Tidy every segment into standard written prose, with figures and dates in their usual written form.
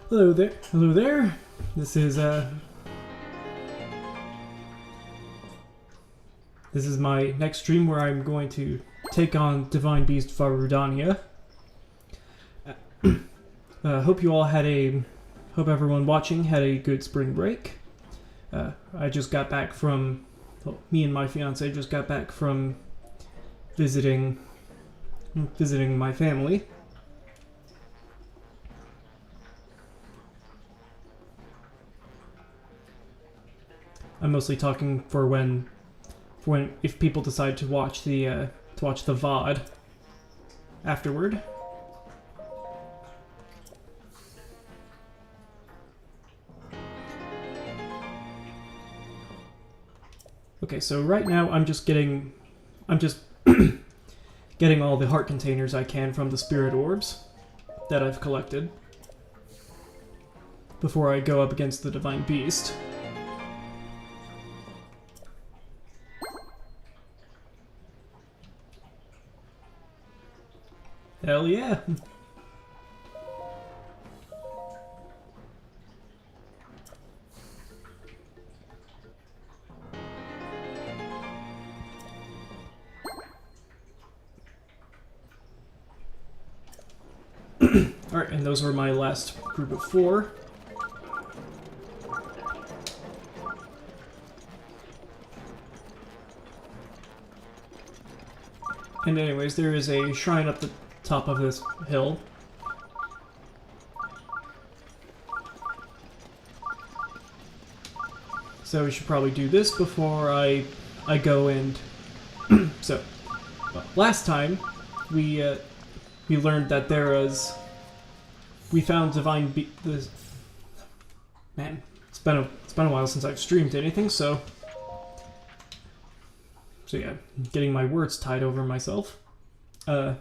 Hello there. Hello there. This is my next stream where I'm going to take on Divine Beast for Rudania. Hope everyone watching had a good spring break. I just got back from, well, me and my fiance just got back from visiting my family. I'm mostly talking for when if people decide to watch the VOD afterward. Okay, so right now I'm just getting getting all the heart containers I can from the spirit orbs that I've collected before I go up against the Divine Beast. Hell yeah! Alright, and those were my last group of 4. And anyways, there is a shrine up the top of this hill. So we should probably do this before I go and... So, well, last time we learned that there was... We found Man, it's been a while since I've streamed anything, so yeah, getting my words tied over myself. That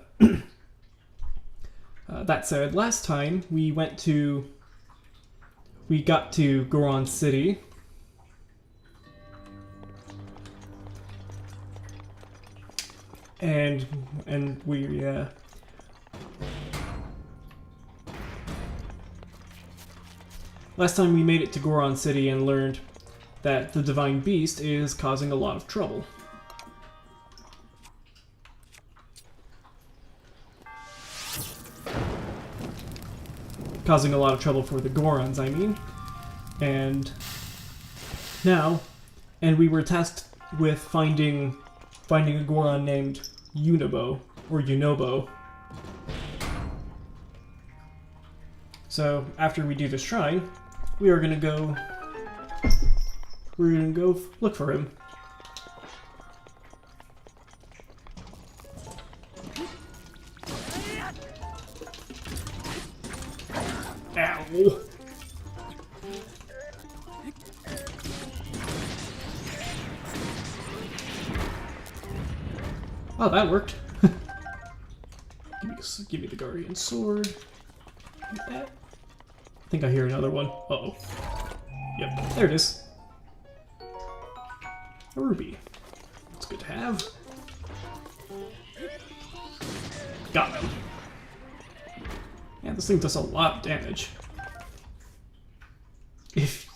said, last time we got to Goron City. And we last time we made it to Goron City and learned that the Divine Beast is causing a lot of trouble. Causing a lot of trouble for the Gorons, I mean. And we were tasked with finding a Goron named Unobo, or Unobo. So, after we do the shrine, we're gonna go look for him. Ow! Oh, that worked. Give me the Guardian Sword. Like that. I think I hear another one. Uh-oh. Yep, there it is. A ruby. That's good to have. Got him. Yeah, this thing does a lot of damage. If...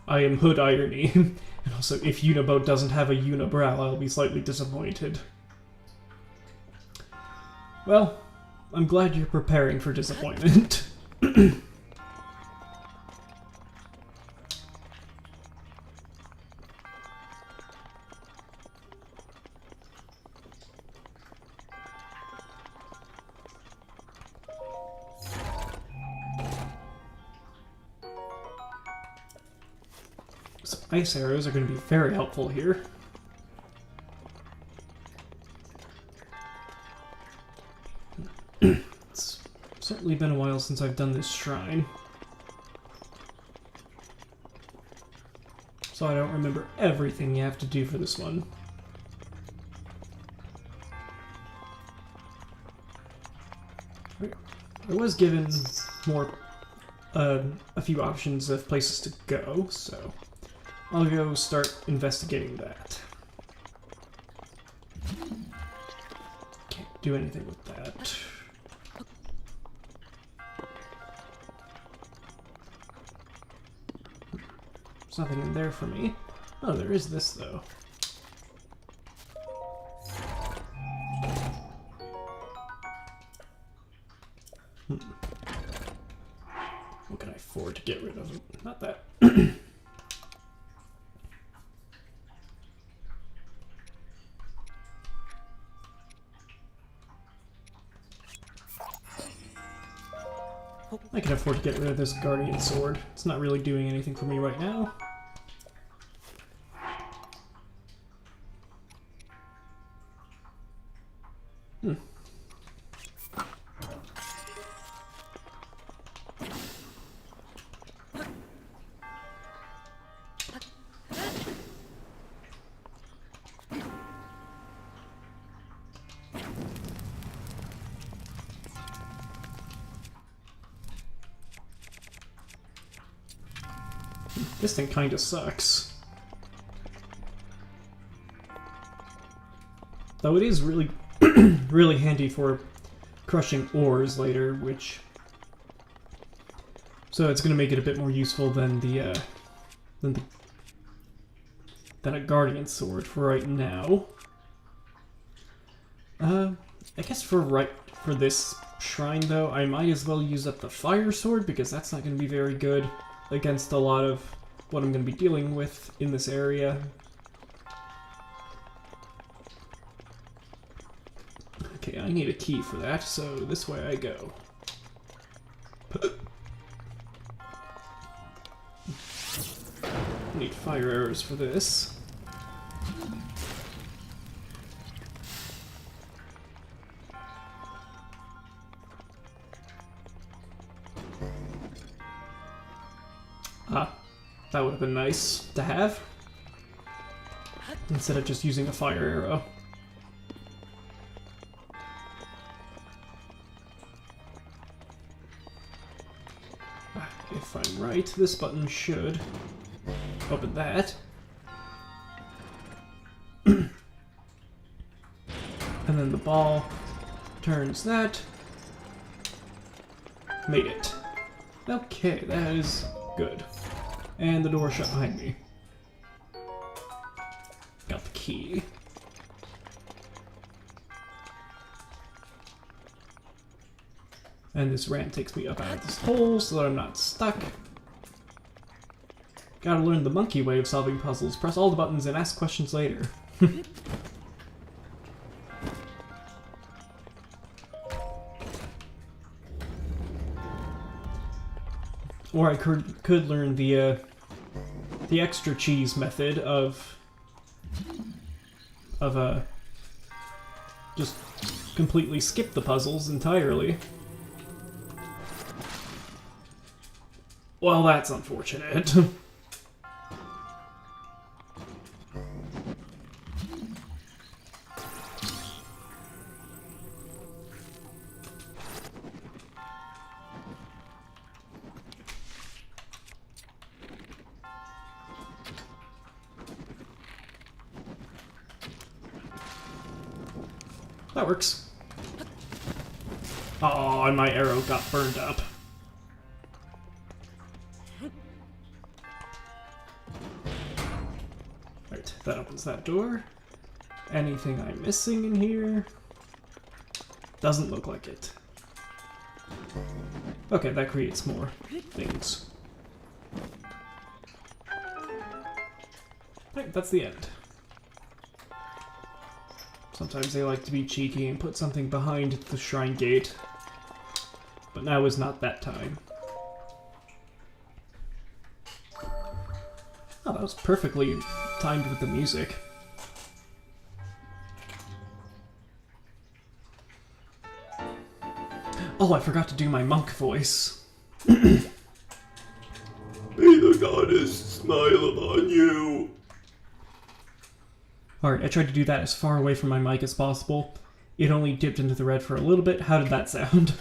I am Hood Irony. And also, if Unobo doesn't have a unibrow, I'll be slightly disappointed. Well, I'm glad you're preparing for disappointment. Some ice arrows are going to be very helpful here. It's certainly been a while since I've done this shrine, so I don't remember everything you have to do for this one. I was given a few options of places to go, so I'll go start investigating that. Can't do anything with that. There's nothing in there for me. Oh, there is this, though. What can I afford to get rid of? Not that. I can afford to get rid of this guardian sword. It's not really doing anything for me right now. This thing kinda sucks. Though it is really, really handy for crushing ores later, which... So it's gonna make it a bit more useful than than a guardian sword for right now. I guess for this shrine though, I might as well use up the fire sword because that's not gonna be very good against a lot of what I'm going to be dealing with in this area. Okay, I need a key for that, so this way I go. Need fire arrows for this. Ah. That would have been nice to have, instead of just using a fire arrow. If I'm right, this button should open that. And then the ball turns that. Made it. Okay, that is good. And the door shut behind me. Got the key. And this ramp takes me up out of this hole so that I'm not stuck. Gotta learn the monkey way of solving puzzles. Press all the buttons and ask questions later. Or I could learn the extra cheese method of just completely skip the puzzles entirely. Well, that's unfortunate. That works. Oh, and my arrow got burned up. Right, that opens that door. Anything I'm missing in here? Doesn't look like it. Okay, that creates more things. Right, that's the end. Sometimes they like to be cheeky and put something behind the shrine gate. But now is not that time. Oh, that was perfectly timed with the music. Oh, I forgot to do my monk voice. May the goddess smile upon you. Alright, I tried to do that as far away from my mic as possible. It only dipped into the red for a little bit. How did that sound?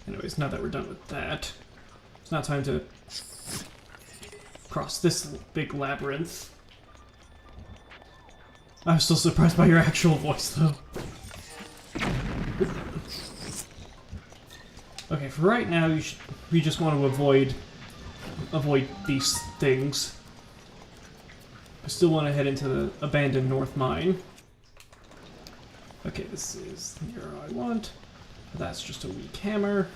Anyways, now that we're done with that, It's not time to cross this big labyrinth. I'm still surprised by your actual voice, though. Okay, for right now, we just want to avoid these things. I still want to head into the abandoned North Mine. Okay, this is the arrow I want. That's just a weak hammer.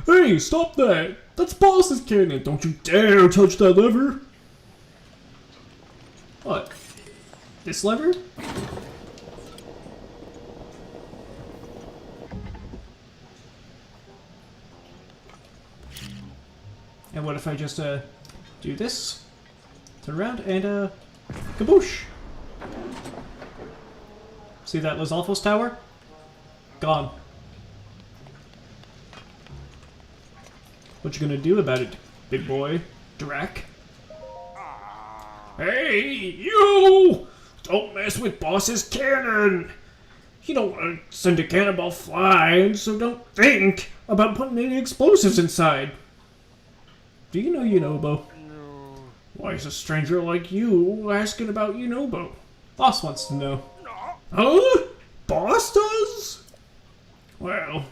Hey, stop that! That's boss's cannon! Don't you dare touch that lever! What? This lever? And what if I just, do this? Turn around and, kaboosh! See that Lizalfos tower? Gone. What you gonna do about it, big boy? Drac? Hey, you! Don't mess with boss's cannon! You don't want to send a cannonball flying, so don't think about putting any explosives inside. Do you know Yunobo? No. Why is a stranger like you asking about Yunobo? Boss wants to know. Huh? Boss does? Well,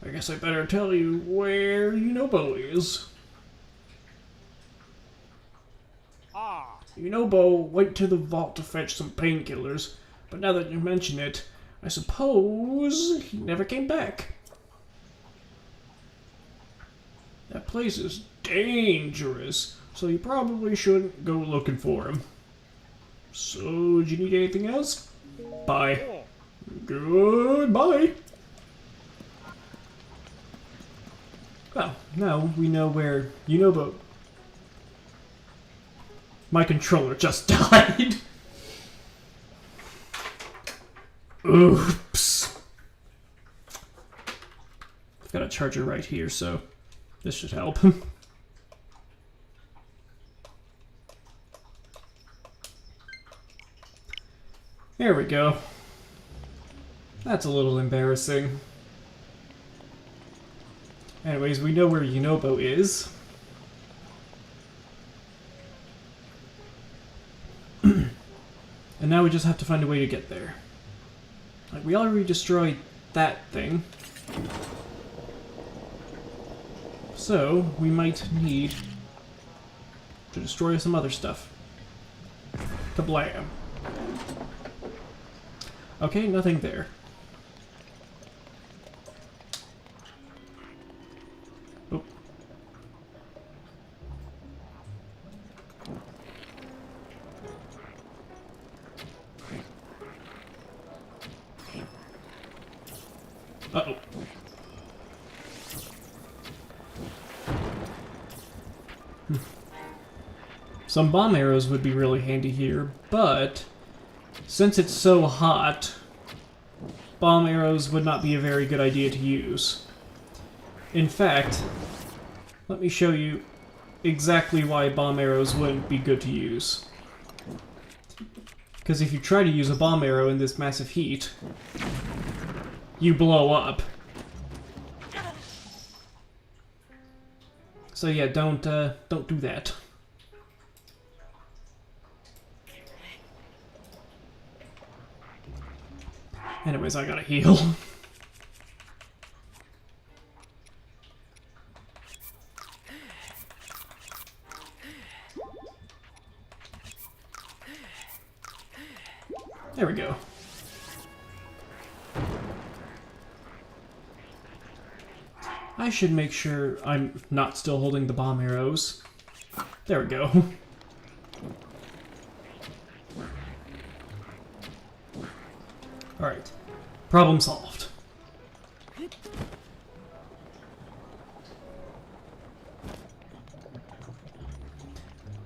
I guess I better tell you where Yunobo is. Yunobo went to the vault to fetch some painkillers, but now that you mention it, I suppose he never came back. That place is dangerous, so you probably shouldn't go looking for him. So, do you need anything else? Bye. Goodbye. Well, now we know where Yunobo... My controller just died. Oops. I've got a charger right here, so this should help. There we go. That's a little embarrassing. Anyways, we know where Yunobo is. And now we just have to find a way to get there. Like, we already destroyed that thing. So, we might need to destroy some other stuff. Kablam. Okay, nothing there. Oh. Uh-oh. Some bomb arrows would be really handy here, but since it's so hot, bomb arrows would not be a very good idea to use. In fact, let me show you exactly why bomb arrows wouldn't be good to use. Because if you try to use a bomb arrow in this massive heat, you blow up. So yeah, don't do that. Anyways, I gotta heal. There we go. I should make sure I'm not still holding the bomb arrows. There we go. Alright. Problem solved.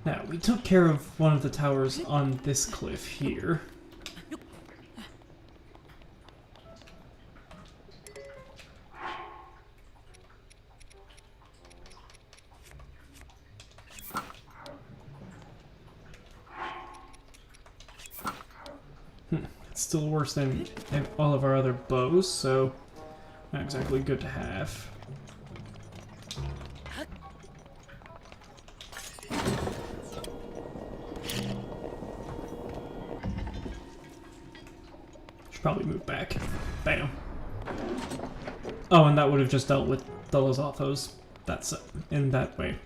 Now, we took care of one of the towers on this cliff here. still worse than all of our other bows, so not exactly good to have. Should probably move back. Bam. Oh, and that would have just dealt with the Lozathos. That's in that way.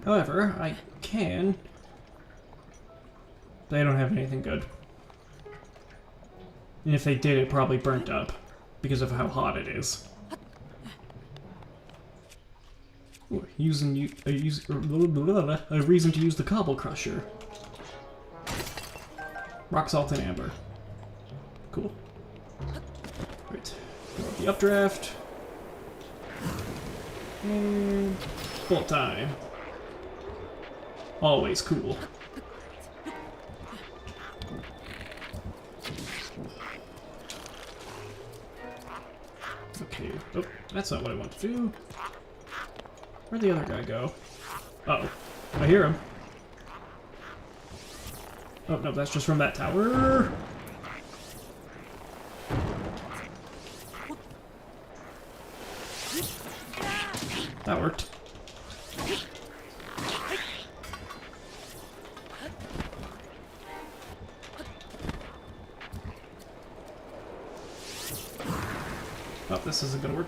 However, I can... They don't have anything good. And if they did, it probably burnt up because of how hot it is. Ooh, a reason to use the Cobble Crusher. Rock Salt and Amber. Cool. Right. The updraft. And bolt time. Always cool. Okay. Oh, that's not what I want to do. Where'd the other guy go? Uh-oh. I hear him. Oh, no, that's just from that tower. That worked. Oh, this isn't gonna work.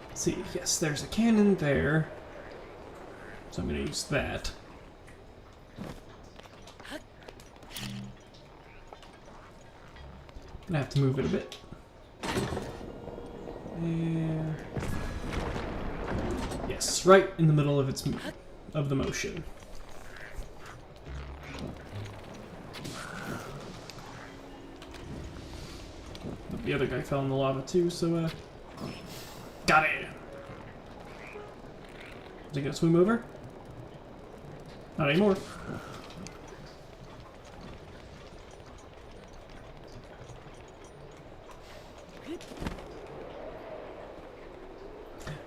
Let's see, yes, there's a cannon there. So I'm gonna use that. Gonna have to move it a bit. And yes, right in the middle of the motion. The other guy fell in the lava too, so got it. Is he gonna swim over? Not anymore.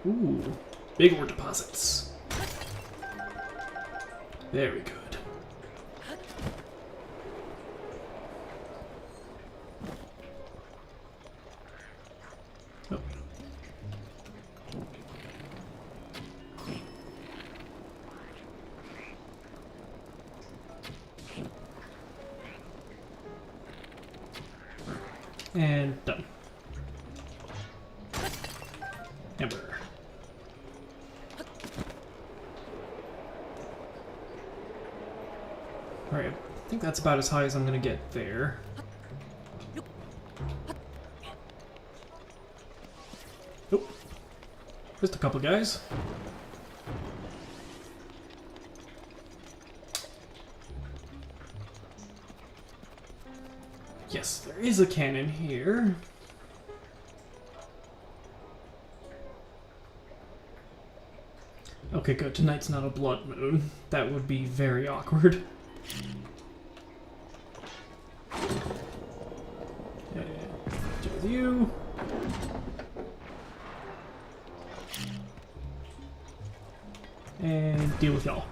Ooh, big ore deposits. Very good. Oh. And done. Amber. Alright, I think that's about as high as I'm gonna get there. Oh, just a couple guys. Yes, there is a cannon here. Okay, good. Tonight's not a blood moon. That would be very awkward. Yeah, deal with you. And deal with y'all.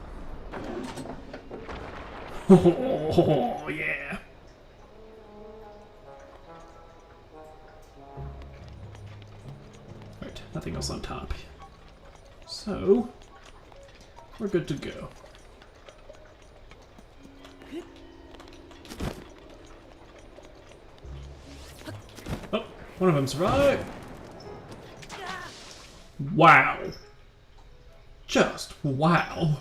Oh, yeah. Right, nothing else on top. So, we're good to go. Oh, one of them survived. Wow. Just wow.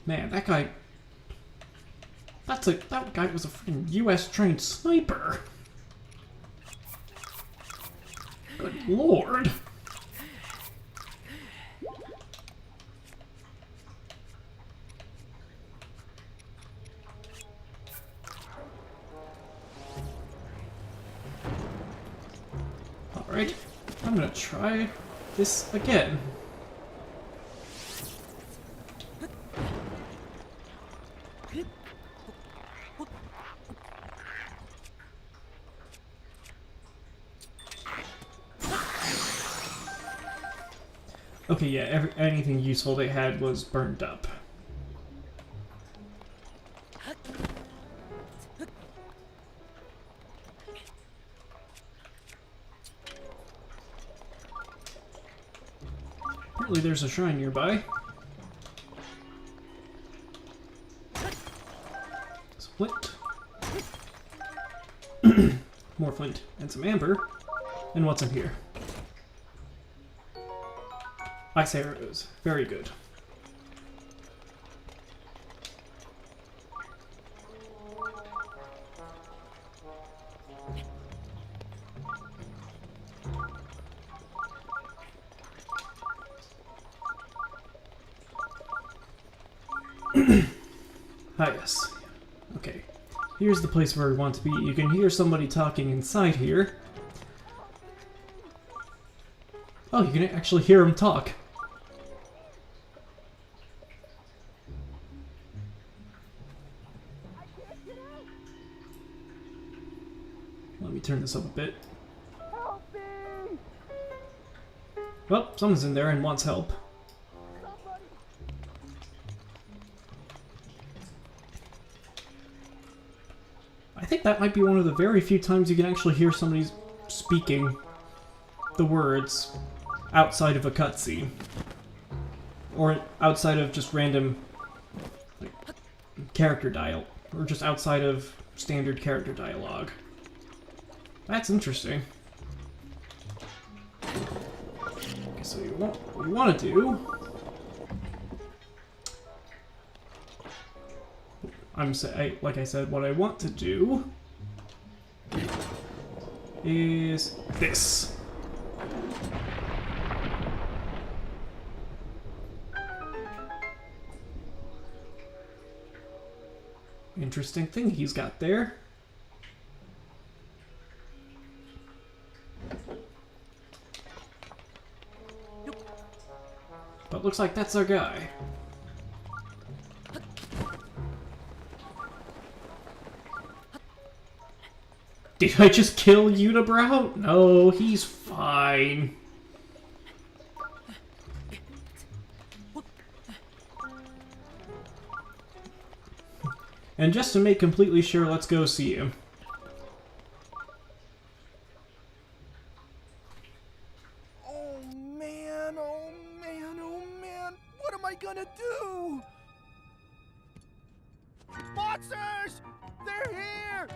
Man, that guy... That guy was a freaking US trained sniper. Good lord. Alright. Alright, I'm gonna try this again. Okay, yeah, anything useful they had was burned up. Apparently there's a shrine nearby. Some flint. More flint and some amber. And what's in here? Ice arrows. Very good. Ah, yes. Okay. Here's the place where we want to be. You can hear somebody talking inside here. Oh, you can actually hear him talk. Let me turn this up a bit. Help me! Well, someone's in there and wants help. Somebody! I think that might be one of the very few times you can actually hear somebody speaking the words outside of a cutscene. Or outside of just random like, character dialogue. Or just outside of standard character dialogue. That's interesting. Okay, so what you want to do... like I said, what I want to do is this. Interesting thing he's got there. But looks like that's our guy. Did I just kill Unibrow? No, he's fine. And just to make completely sure, let's go see him. Oh man, oh man, oh man! What am I gonna do? Monsters! They're here!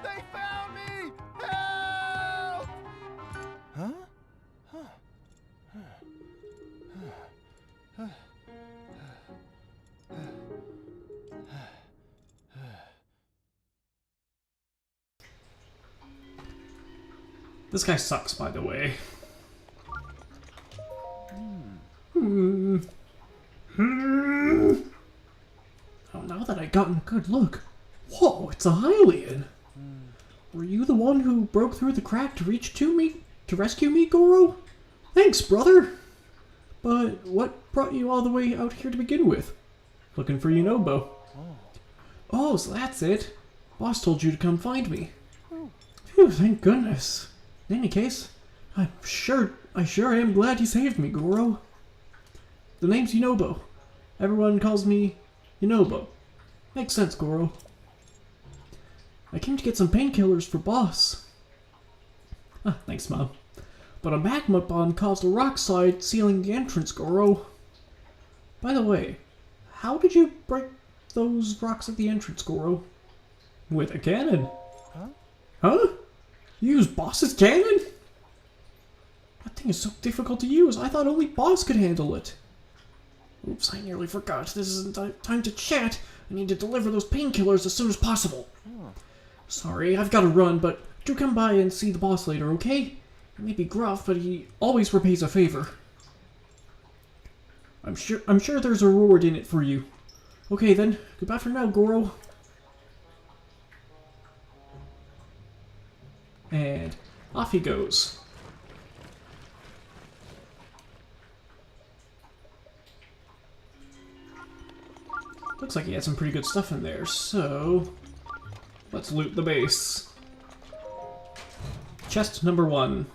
They found me! Help! Huh? This guy sucks, by the way. Oh, now that I've gotten a good look. Whoa, it's a Hylian! Were you the one who broke through the crack to rescue me, Goro? Thanks, brother! But what brought you all the way out here to begin with? Looking for Yunobo. Oh, so that's it. Boss told you to come find me. Phew, thank goodness. In any case, I sure am glad you saved me, Goro. The name's Yunobo. Everyone calls me Yunobo. Makes sense, Goro. I came to get some painkillers for Boss. Ah, thanks, Mom. But a magma bomb caused a rock slide sealing the entrance, Goro. By the way, how did you break those rocks at the entrance, Goro? With a cannon. Huh? You use Boss's cannon? That thing is so difficult to use. I thought only Boss could handle it. Oops, I nearly forgot. This isn't time to chat. I need to deliver those painkillers as soon as possible. Sorry, I've got to run, but do come by and see the boss later, okay? He may be gruff, but he always repays a favor. I'm sure there's a reward in it for you. Okay then, goodbye for now, Goro. And off he goes. looks like he had some pretty good stuff in there, so let's loot the base. Chest number 1.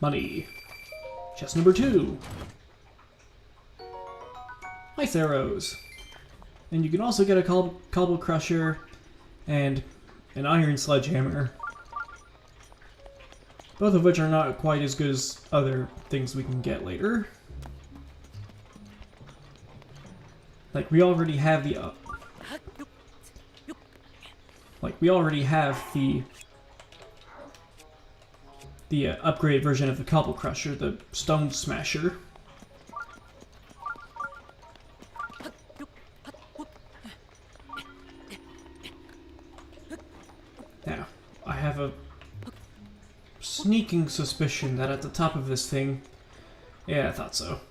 Money. Chest number 2. Ice arrows. And you can also get a cobble crusher and an iron sledgehammer. Both of which are not quite as good as other things we can get later. Like, we already have the upgrade version of the cobble crusher, the stone smasher. Now, I have a sneaking suspicion that at the top of this thing... Yeah, I thought so.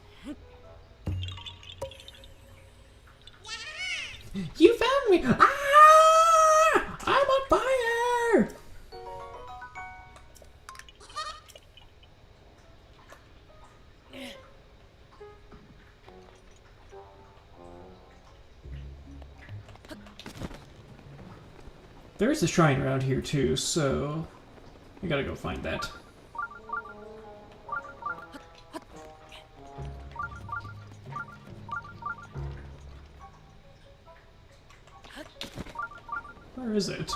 You found me! Ah! I'm on fire! There's a shrine around here too, so I gotta go find that. Where is it?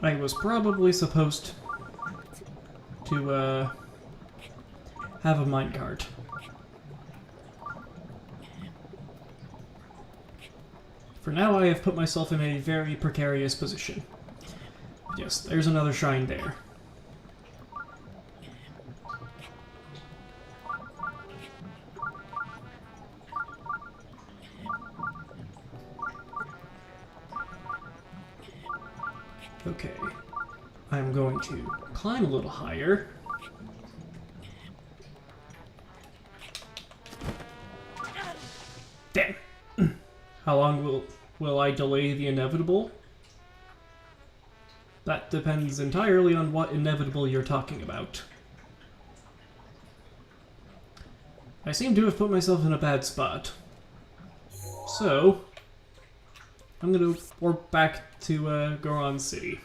I was probably supposed to have a minecart. For now, I have put myself in a very precarious position. But yes, there's another shrine there. Okay, I'm going to climb a little higher. Damn! How long will I delay the inevitable? That depends entirely on what inevitable you're talking about. I seem to have put myself in a bad spot. So, I'm gonna warp back to Goron City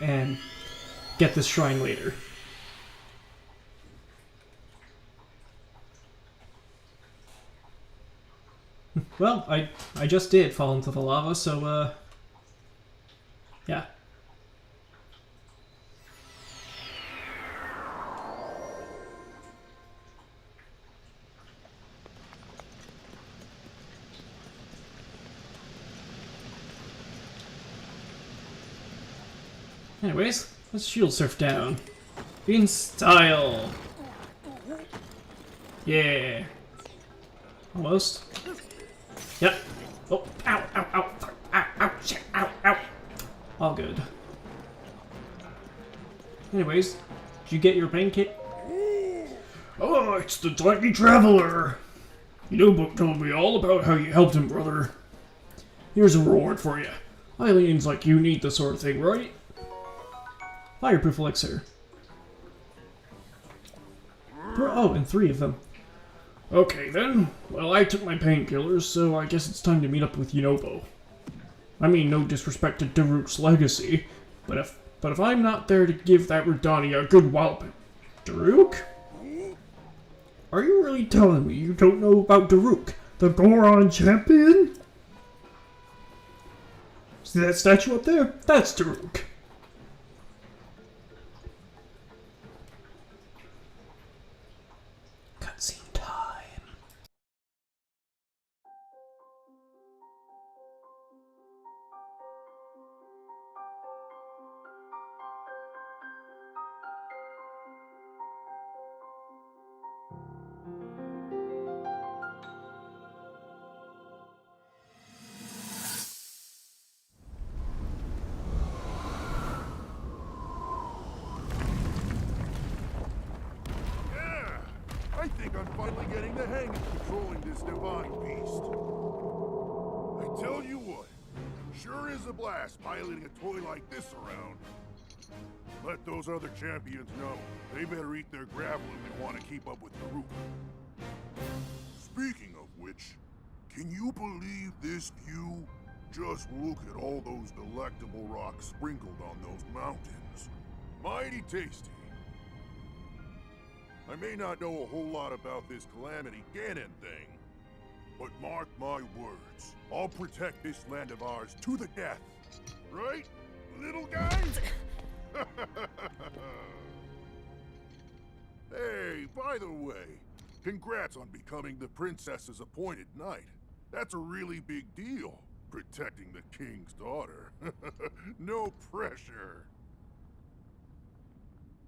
and get this shrine later. Well, I just did fall into the lava, so yeah. Anyways, let's shield surf down. In style! Yeah! Almost. Yep. Oh, ow, ow, ow, ow, ow, shit, ow, ow. All good. Anyways, did you get your pain kit? Oh, it's the Tiny Traveler! You know, Book told me all about how you helped him, brother. Here's a reward for you. Aliens like you need this sort of thing, right? Fireproof elixir. Oh, and 3 of them. Okay then. Well, I took my painkillers, so I guess it's time to meet up with Yunobo. I mean, no disrespect to Daruk's legacy, but if I'm not there to give that Rudania a good walloping... Daruk? Are you really telling me you don't know about Daruk, the Goron champion? See that statue up there? That's Daruk. Cutscene time. I think I'm finally getting the hang of controlling this divine beast. sure is a blast piloting a toy like this around. Let those other champions know. They better eat their gravel if they want to keep up with Daruk. Speaking of which, can you believe this view? Just look at all those delectable rocks sprinkled on those mountains. Mighty tasty. I may not know a whole lot about this Calamity Ganon thing, but mark my words, I'll protect this land of ours to the death. Right, little guy? Hey, by the way, congrats on becoming the princess's appointed knight. That's a really big deal, protecting the king's daughter. No pressure.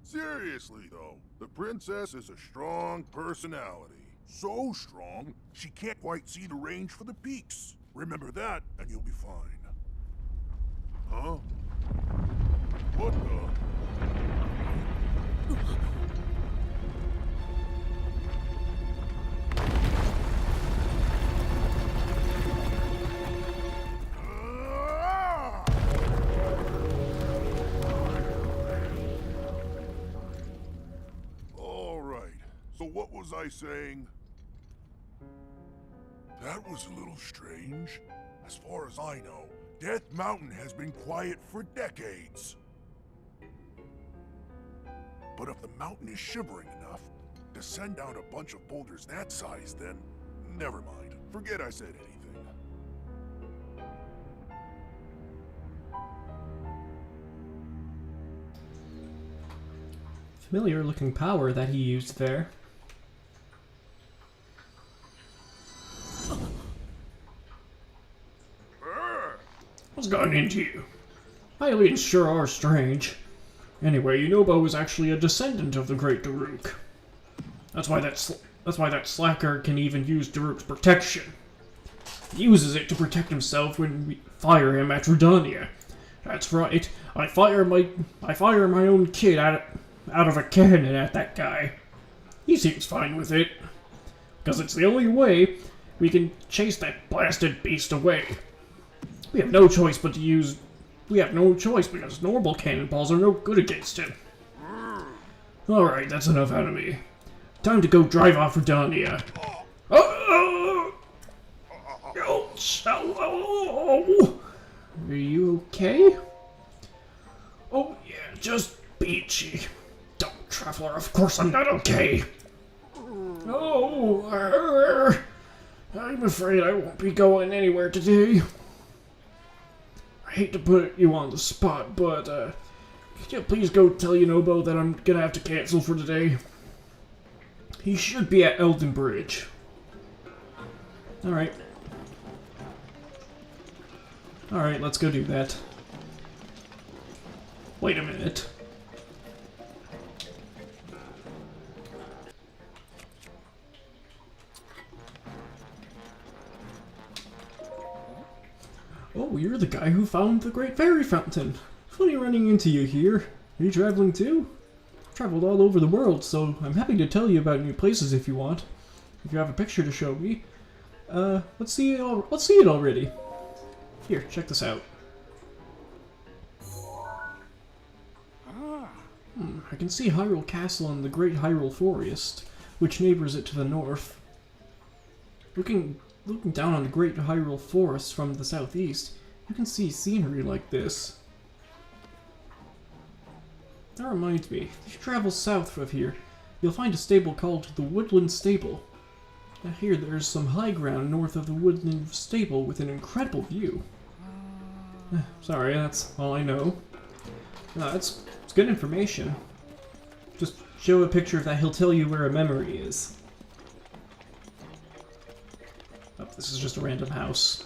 Seriously, though, the princess is a strong personality. So strong, she can't quite see the range for the peaks. Remember that, and you'll be fine. Huh? What the? All right, so what was I saying? That was a little strange. As far as I know, Death Mountain has been quiet for decades. But if the mountain is shivering enough to send down a bunch of boulders that size, then never mind. Forget I said anything. Familiar looking power that he used there. What's gotten into you? Aliens sure are strange. Anyway, Yunobo is actually a descendant of the great Daruk. That's why that slacker can even use Daruk's protection. He uses it to protect himself when we fire him at Rudania. That's right. I fire my own kid out of a cannon at that guy. He seems fine with it, because it's the only way we can chase that blasted beast away. We have no choice but to use... We have no choice because normal cannonballs are no good against him. Alright, that's enough out of me. Time to go drive off Rudania. Oh! Are you okay? Oh, yeah, just peachy. Dumb traveler, of course I'm not okay. Oh, I'm afraid I won't be going anywhere today. I hate to put you on the spot, but could you please go tell Yunobo that I'm gonna have to cancel for today? He should be at Elden Bridge. Alright. Alright, let's go do that. Wait a minute. Oh, you're the guy who found the Great Fairy Fountain. Funny running into you here. Are you traveling too? I've traveled all over the world, so I'm happy to tell you about new places if you want. If you have a picture to show me. Let's see it already. Here, check this out. I can see Hyrule Castle and the Great Hyrule Forest, which neighbors it to the north. Looking down on the Great Hyrule Forest from the southeast, you can see scenery like this. That reminds me, if you travel south of here, you'll find a stable called the Woodland Stable. Now here there's some high ground north of the Woodland Stable with an incredible view. Sorry, that's all I know. No, it's good information. Just show a picture of that, he'll tell you where a memory is. Oh, this is just a random house.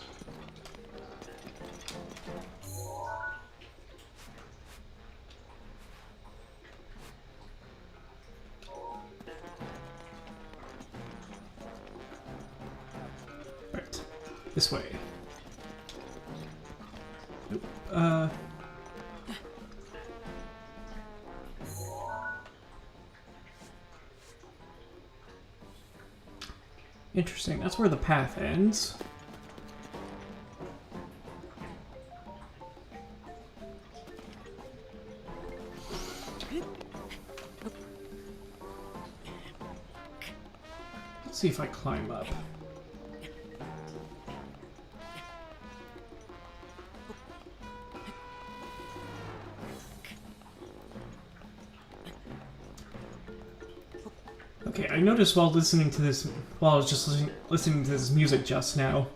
Right. This way. Nope. Interesting, that's where the path ends. see if I climb up. Okay, I noticed while listening to this, while I was just listening to this music just now,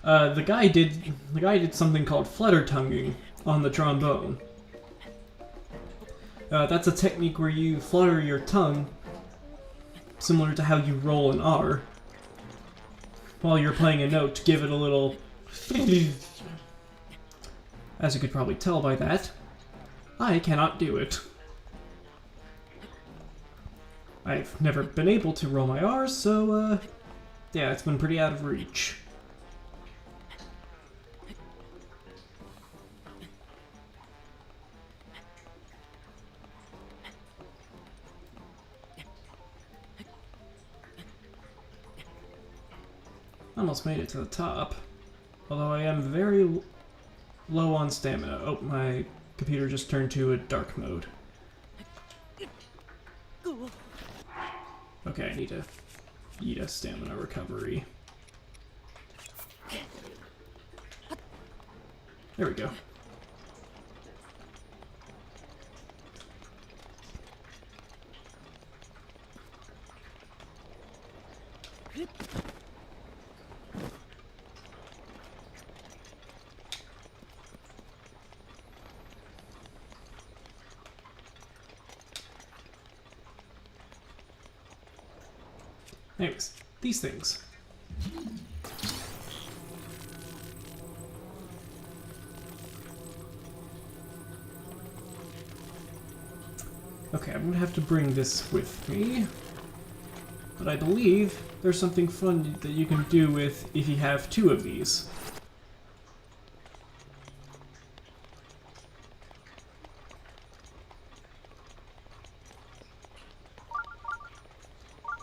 the guy did something called flutter tonguing on the trombone. That's a technique where you flutter your tongue, similar to how you roll an R, while you're playing a note to give it a little. As you could probably tell by that, I cannot do it. I've never been able to roll my R's, so, yeah, it's been pretty out of reach. Almost made it to the top, although I am very low on stamina. Oh, my computer just turned to a dark mode. Okay, I need to eat a stamina recovery. There we go. Anyways, these things. Okay, I'm gonna have to bring this with me. But I believe there's something fun that you can do with if you have 2 of these.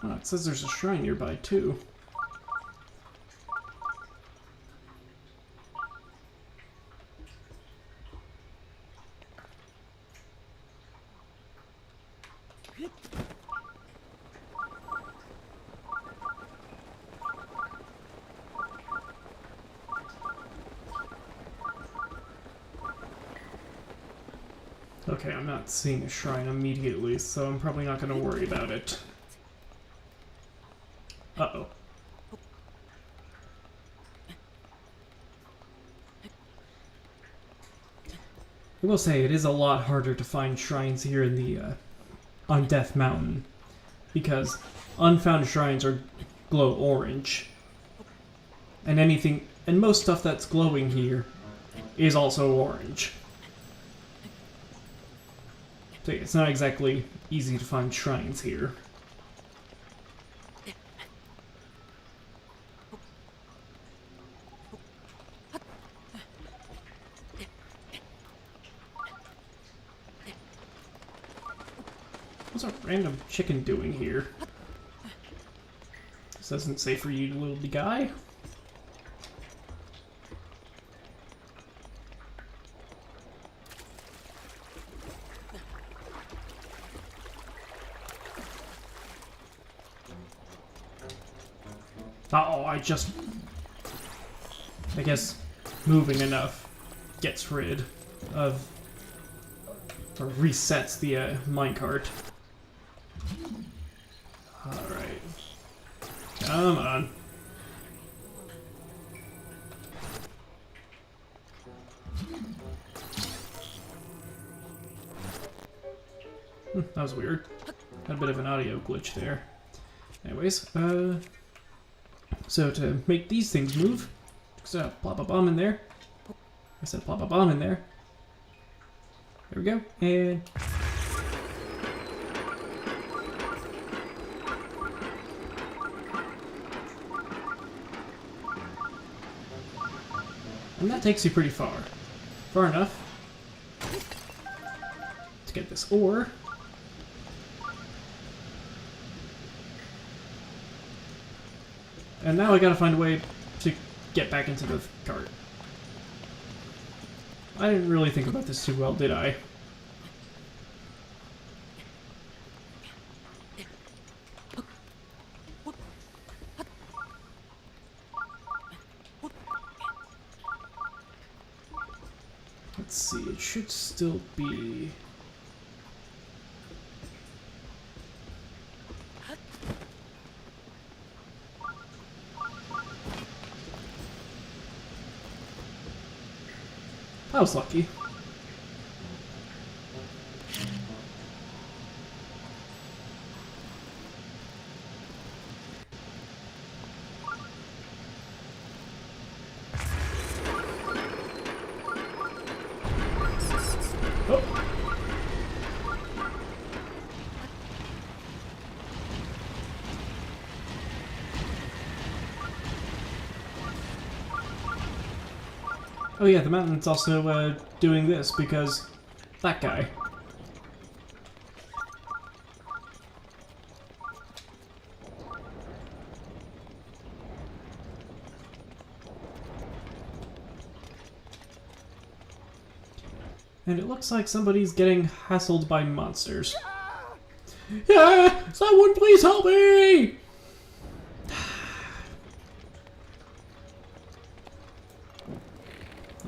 Oh, it says there's a shrine nearby, too. Okay, I'm not seeing a shrine immediately, so I'm probably not going to worry about it. Uh-oh. I will say, it is a lot harder to find shrines here in the, on Death Mountain, because unfound shrines are glow orange. And most stuff that's glowing here is also orange. So it's not exactly easy to find shrines here. What's a random chicken doing here? This doesn't say for you, little guy. Uh-oh, I guess moving enough gets rid of, or resets the minecart. Alright. Come on. That was weird. Had a bit of an audio glitch there. Anyways, so to make these things move, just plop a bomb in there. I said plop a bomb in there. There we go, and... And that takes you pretty far. Far enough to get this ore. And now I gotta find a way to get back into the cart. I didn't really think about this too well, did I? should still be... I was lucky. Oh yeah, the mountain's also doing this because that guy. And it looks like somebody's getting hassled by monsters. Yeah! Someone please help me!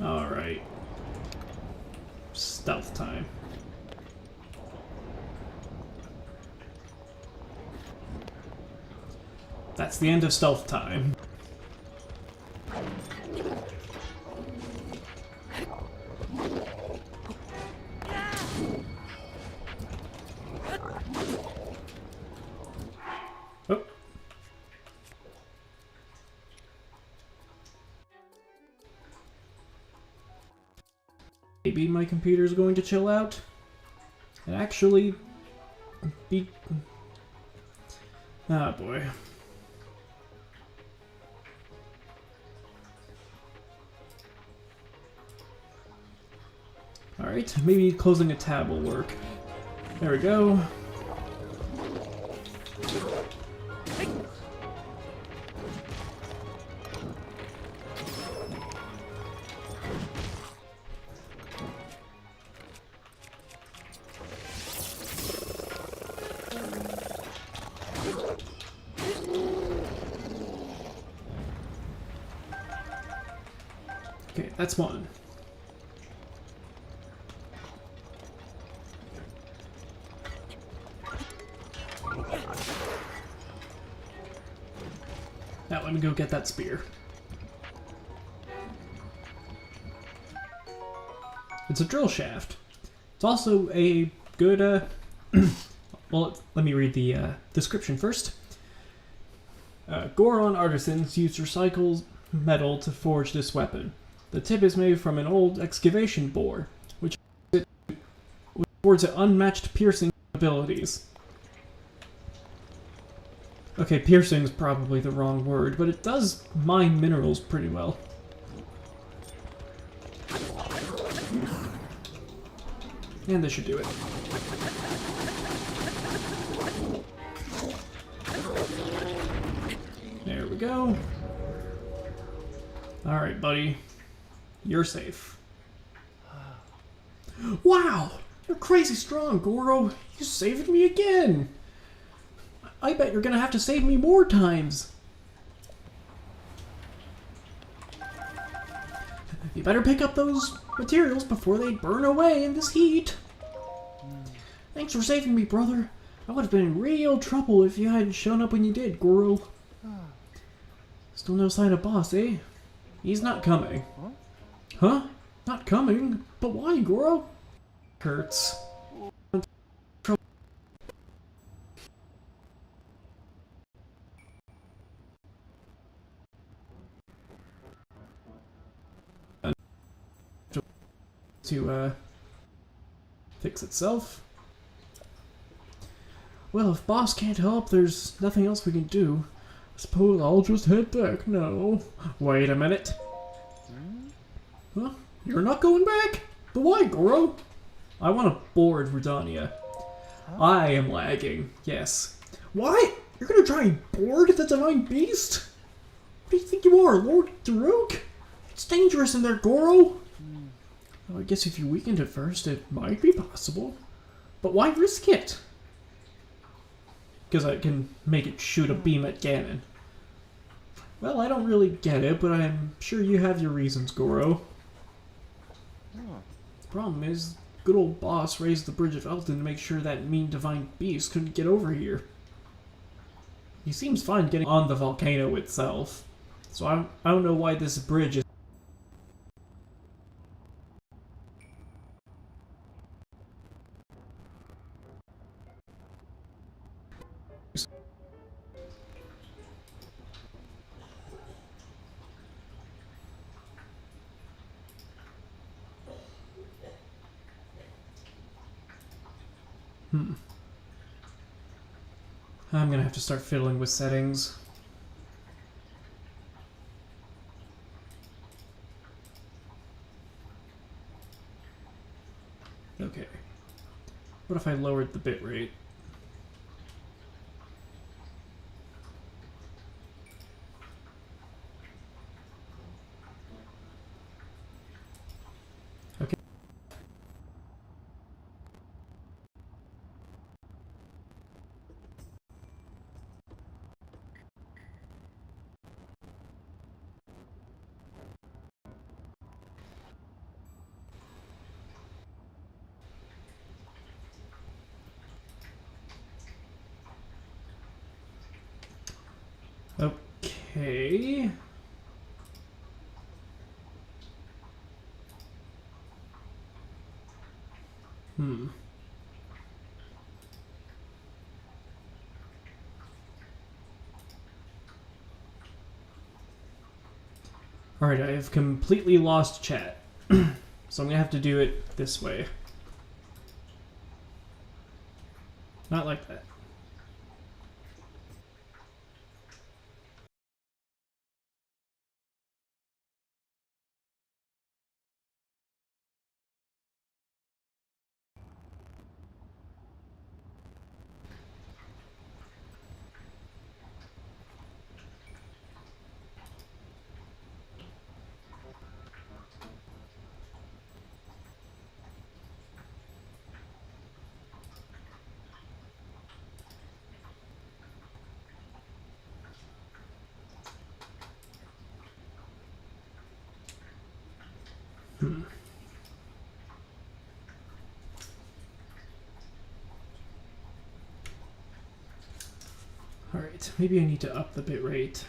Alright. Stealth time. That's the end of stealth time. Oh. Maybe my computer's going to chill out and actually be... Ah, boy. Alright, maybe closing a tab will work. There we go. Okay, that's one. Now let me go get that spear. It's a drill shaft. It's also a good, well, let me read the description first. Goron artisans used recycled metal to forge this weapon. The tip is made from an old excavation bore, which affords it unmatched piercing abilities. Okay, piercing's probably the wrong word, but it does mine minerals pretty well. And this should do it. There we go. Alright, buddy. You're safe. Wow! You're crazy strong, Goro! You saved me again! I bet you're gonna have to save me more times! You better pick up those materials before they burn away in this heat! Thanks for saving me, brother. I would have been in real trouble if you hadn't shown up when you did, Goro. Still no sign of boss, eh? He's not coming. Huh? Not coming? But why, Goro? Hurts. To fix itself. Well, if boss can't help, there's nothing else we can do. I suppose I'll just head back now. Wait a minute. Huh? You're not going back? But why, Goro? I want to board Rudania. I am lagging, yes. What? You're gonna try and board the Divine Beast? What do you think you are, Lord Daruk? It's dangerous in there, Goro. Well, I guess if you weakened it first, it might be possible. But why risk it? Because I can make it shoot a beam at Ganon. Well, I don't really get it, but I'm sure you have your reasons, Goro. Problem is, good old boss raised the Bridge of Elton to make sure that mean divine beast couldn't get over here. He seems fine getting on the volcano itself, so I don't know why this bridge is... I'm gonna have to start fiddling with settings. Okay. What if I lowered the bitrate? Okay. Okay. Alright, I have completely lost chat. So I'm gonna have to do it this way. Not like that. Alright, maybe I need to up the bitrate.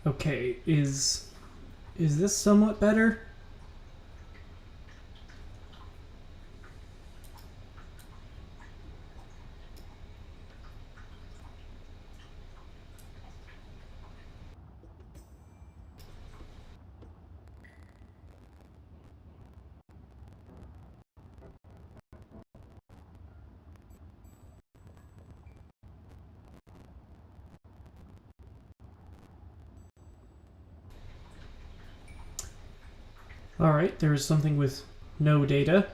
Okay, is this somewhat better? Alright, there is something with no data.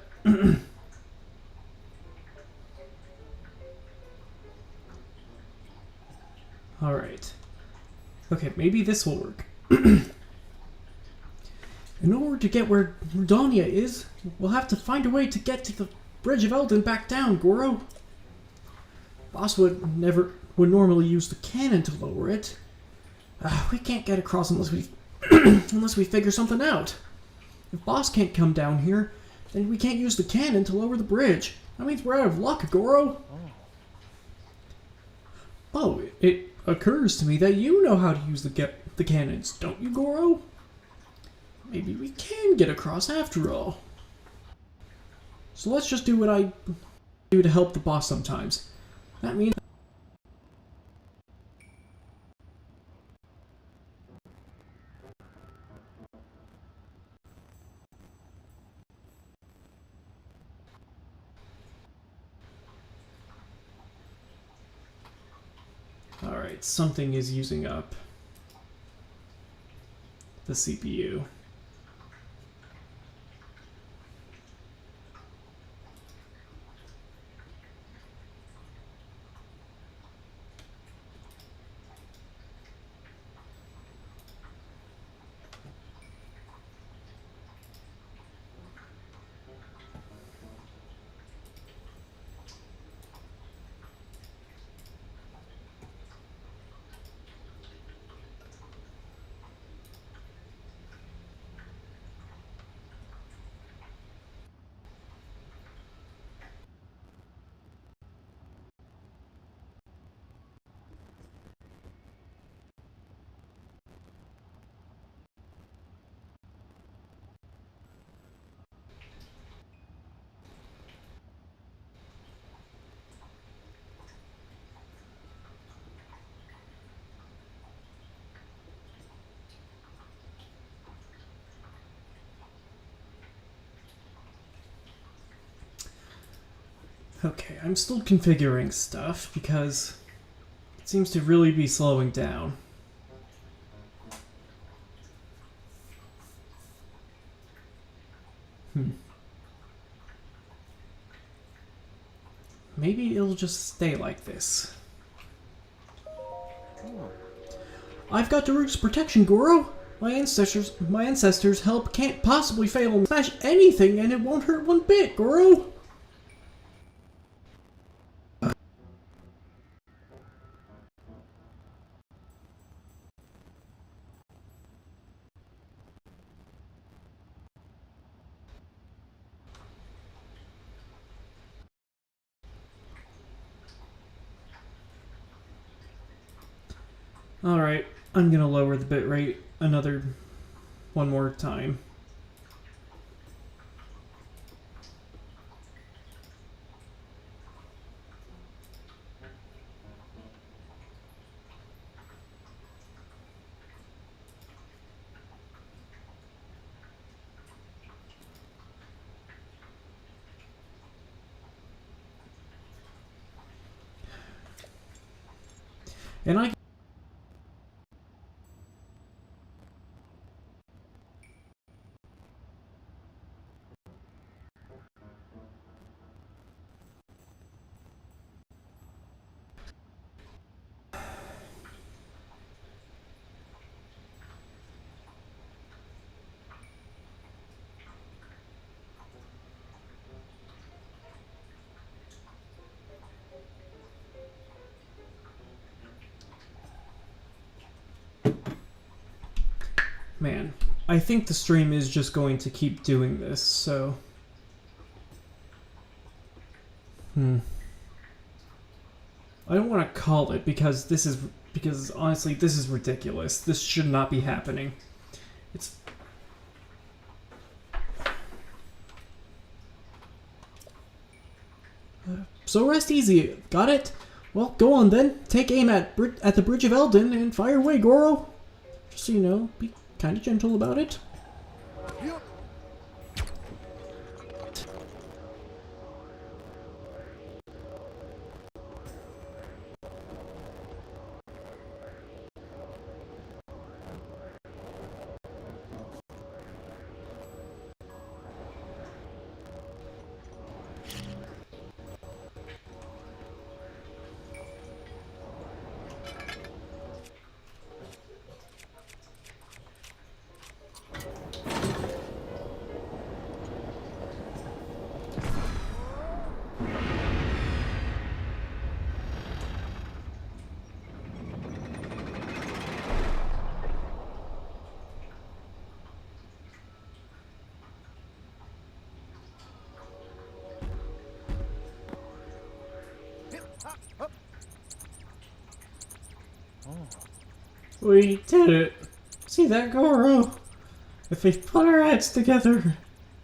Alright. Okay, maybe this will work. In order to get where Rudania is, we'll have to find a way to get to the Bridge of Eldon back down, Goro. Boss would normally use the cannon to lower it. We can't get across unless we unless we figure something out. If Boss can't come down here, then we can't use the cannon to lower the bridge. That means we're out of luck, Goro. Oh, it occurs to me that you know how to use the cannons, don't you, Goro? Maybe we can get across after all. So let's just do what I do to help the boss sometimes. That means... Alright, something is using up the CPU. Okay, I'm still configuring stuff because it seems to really be slowing down. Maybe it'll just stay like this. I've got Daruk's protection, Goro! My ancestors' help can't possibly fail and smash anything and it won't hurt one bit, Goro! Alright, I'm gonna lower the bitrate one more time. And I Man, I think the stream is just going to keep doing this, so... I don't want to call it because honestly this is ridiculous. This should not be happening. It's... So rest easy, got it? Well, go on then. Take aim at the Bridge of Eldon and fire away, Goro. Just so you know, be kind of gentle about it. Yep. We did it! See that, Goro? If we put our heads together,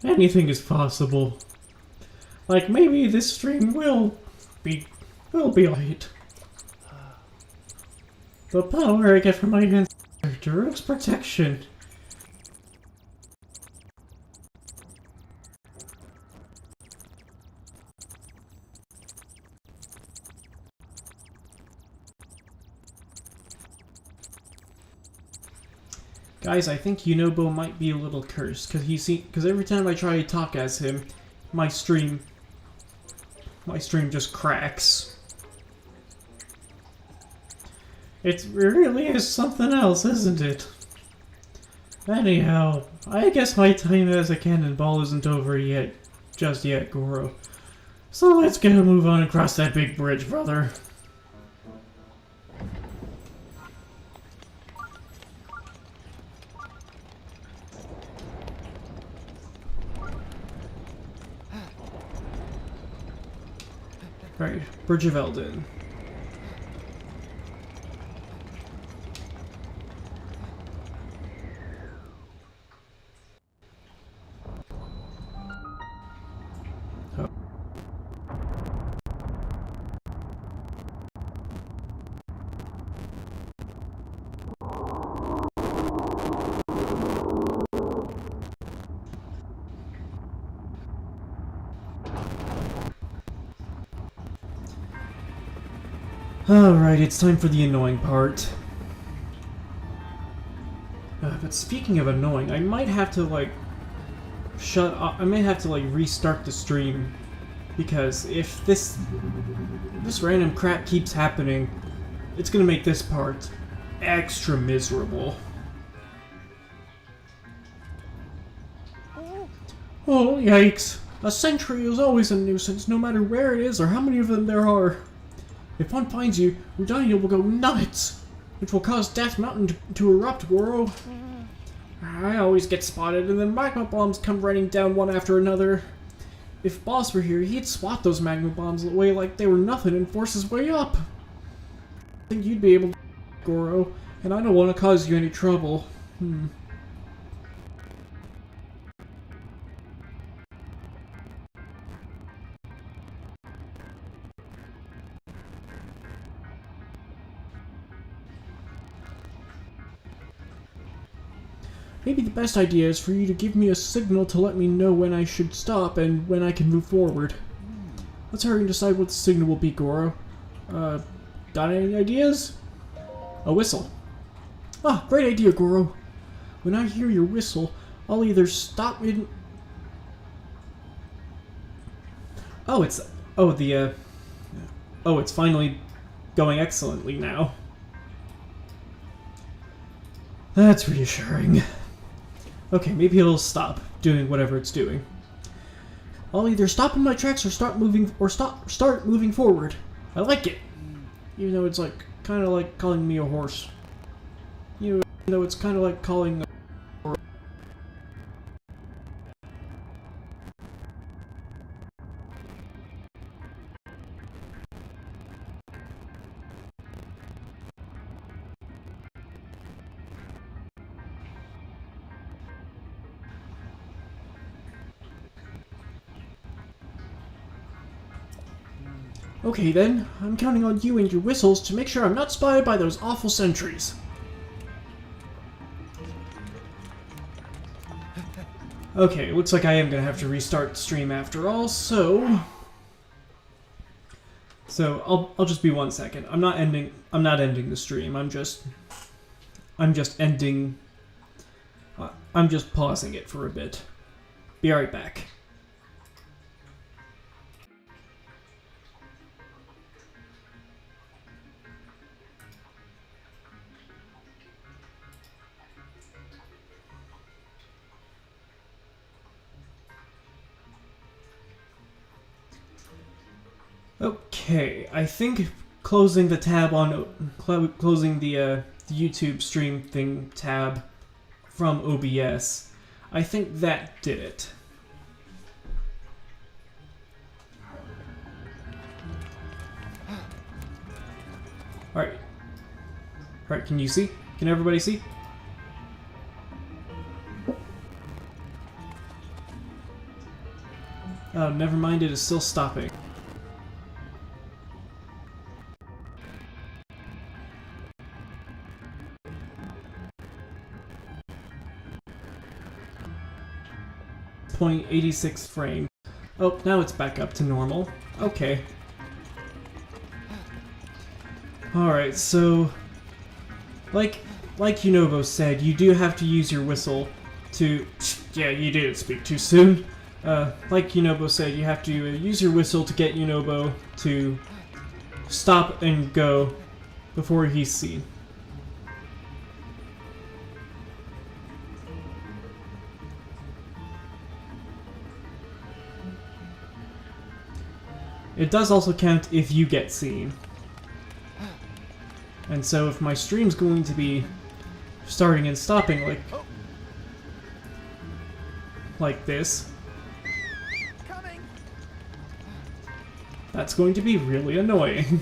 anything is possible. Like, maybe this stream will be light. The power I get from my ancestor, Daruk's protection. Guys, I think Yunobo might be a little cursed, because every time I try to talk as him, my stream just cracks. It really is something else, isn't it? Anyhow, I guess my time as a cannonball isn't over yet, just yet, Goro. So let's get a move on across that big bridge, brother. Right, Bridge of Eldon. Alright, it's time for the annoying part. But speaking of annoying, I might have to, like, I might have to, like, restart the stream. Because if this random crap keeps happening, it's gonna make this part extra miserable. Oh, yikes. A sentry is always a nuisance, no matter where it is or how many of them there are. If one finds you, Rudania will go nuts, which will cause Death Mountain to erupt, Goro. I always get spotted, and then magma bombs come raining down one after another. If Boss were here, he'd swat those magma bombs away like they were nothing and force his way up. I think you'd be able to, Goro, and I don't want to cause you any trouble. Maybe the best idea is for you to give me a signal to let me know when I should stop and when I can move forward. Let's hurry and decide what the signal will be, Goro. Got any ideas? A whistle. Ah, great idea, Goro. When I hear your whistle, I'll either stop in... Oh, it's finally going excellently now. That's reassuring. Okay, maybe it'll stop doing whatever it's doing. I'll either stop in my tracks or start moving forward. I like it. Even though it's like kind of like calling me a horse. Even though it's kind of like calling a Okay then, I'm counting on you and your whistles to make sure I'm not spotted by those awful sentries. Okay, looks like I am gonna have to restart the stream after all, so I'll just be 1 second. I'm not ending the stream. I'm just pausing it for a bit. Be right back. Okay, I think closing the tab on closing the YouTube stream thing tab from OBS, I think that did it. All right, can you see? Can everybody see? Oh, never mind, it is still stopping. .86 frames. Oh, now it's back up to normal. Okay. Alright, so... Like like Yunobo said, you do have to use your whistle to... Yeah, you did speak too soon. Like Yunobo said, you have to use your whistle to get Yunobo to stop and go before he's seen. It does also count if you get seen. And so if my stream's going to be starting and stopping like this, that's going to be really annoying.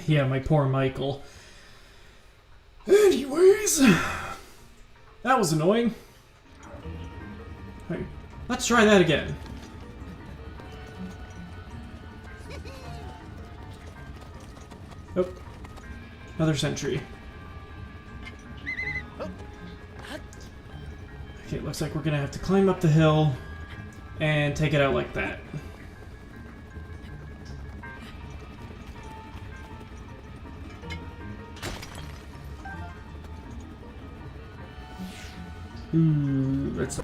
Yeah, my poor Michael. Anyways, that was annoying. Hey, let's try that again. Oh, another sentry. Okay, it looks like we're gonna have to climb up the hill and take it out like that. Ooh, that's...